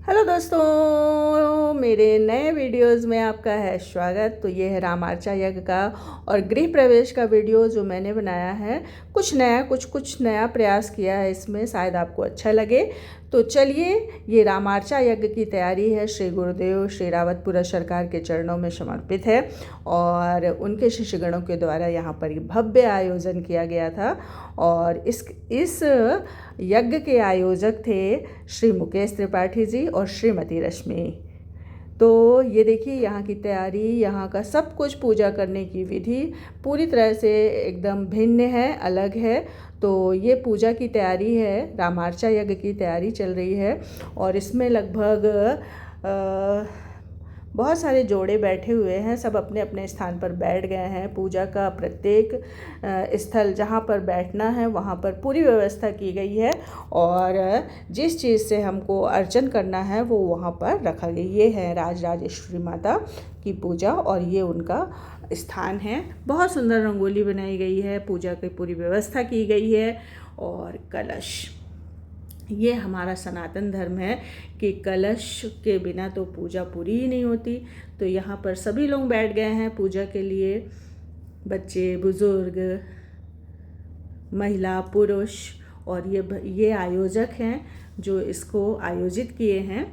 Hello दोस्तों, मेरे नए वीडियोस में आपका है स्वागत। तो ये है रामार्चा यज्ञ का और गृह प्रवेश का वीडियो जो मैंने बनाया है। कुछ नया प्रयास किया है इसमें, शायद आपको अच्छा लगे। तो चलिए, ये रामार्चा यज्ञ की तैयारी है। श्री गुरुदेव श्री रावतपुरा सरकार के चरणों में समर्पित है और उनके शिष्यगणों के द्वारा यहाँ पर भव्य आयोजन किया गया था। और इस यज्ञ के आयोजक थे श्री मुकेश त्रिपाठी जी और श्रीमती रश्मि। तो ये देखिए, यहाँ की तैयारी, यहाँ का सब कुछ, पूजा करने की विधि पूरी तरह से एकदम भिन्न है, अलग है। तो ये पूजा की तैयारी है, रामार्चा यज्ञ की तैयारी चल रही है और इसमें लगभग बहुत सारे जोड़े बैठे हुए हैं। सब अपने अपने स्थान पर बैठ गए हैं। पूजा का प्रत्येक स्थल जहाँ पर बैठना है वहाँ पर पूरी व्यवस्था की गई है और जिस चीज़ से हमको अर्चन करना है वो वहाँ पर रखा गया। ये है राजराजेश्वरी माता की पूजा और ये उनका स्थान है। बहुत सुंदर रंगोली बनाई गई है, पूजा की पूरी व्यवस्था की गई है। और कलश, ये हमारा सनातन धर्म है कि कलश के बिना तो पूजा पूरी ही नहीं होती। तो यहाँ पर सभी लोग बैठ गए हैं पूजा के लिए, बच्चे, बुजुर्ग, महिला, पुरुष। और ये आयोजक हैं जो इसको आयोजित किए हैं।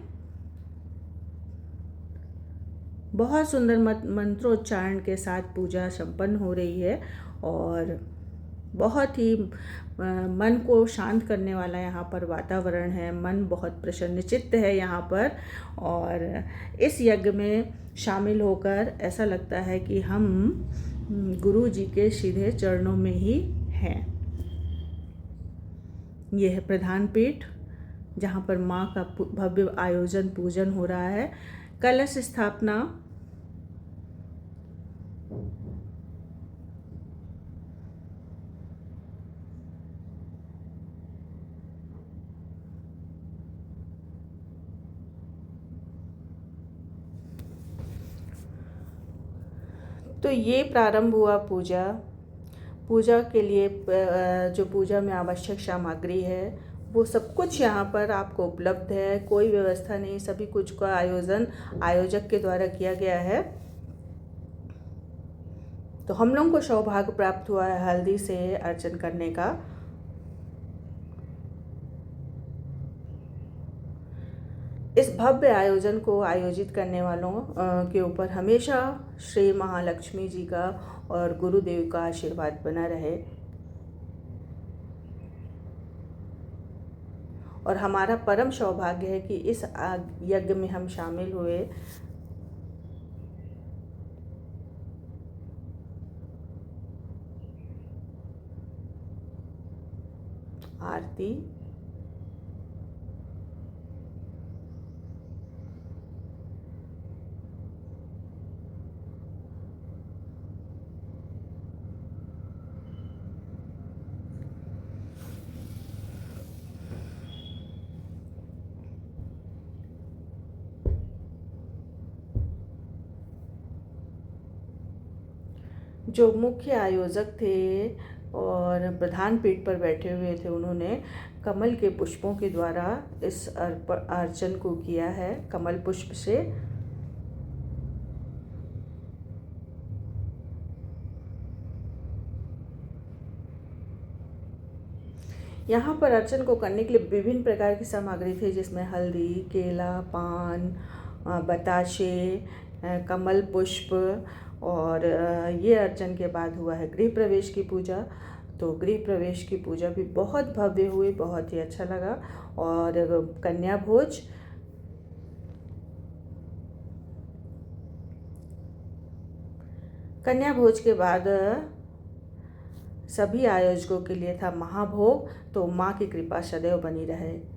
बहुत सुंदर मंत्रोच्चारण के साथ पूजा संपन्न हो रही है और बहुत ही मन को शांत करने वाला यहाँ पर वातावरण है। मन बहुत प्रसन्नचित्त है यहाँ पर और इस यज्ञ में शामिल होकर ऐसा लगता है कि हम गुरु जी के सीधे चरणों में ही हैं। यह है प्रधान पीठ जहाँ पर माँ का भव्य आयोजन पूजन हो रहा है। कलश स्थापना, तो ये प्रारंभ हुआ पूजा के लिए। जो पूजा में आवश्यक सामग्री है वो सब कुछ यहाँ पर आपको उपलब्ध है। कोई व्यवस्था नहीं, सभी कुछ का आयोजन आयोजक के द्वारा किया गया है। तो हम लोगों को सौभाग्य प्राप्त हुआ है हल्दी से अर्चन करने का। इस भव्य आयोजन को आयोजित करने वालों के ऊपर हमेशा श्री महालक्ष्मी जी का और गुरुदेव का आशीर्वाद बना रहे। और हमारा परम सौभाग्य है कि इस यज्ञ में हम शामिल हुए। आरती, जो मुख्य आयोजक थे और प्रधान पीठ पर बैठे हुए थे, उन्होंने कमल के पुष्पों के द्वारा इस अर्चन को किया है। कमल पुष्प से यहाँ पर अर्चन को करने के लिए विभिन्न प्रकार की सामग्री थी, जिसमें हल्दी, केला, पान, बताशे, कमल पुष्प। और ये अर्चन के बाद हुआ है गृह प्रवेश की पूजा। तो गृह प्रवेश की पूजा भी बहुत भव्य हुई, बहुत ही अच्छा लगा। और कन्या भोज के बाद सभी आयोजकों के लिए था महाभोग। तो माँ की कृपा सदैव बनी रहे।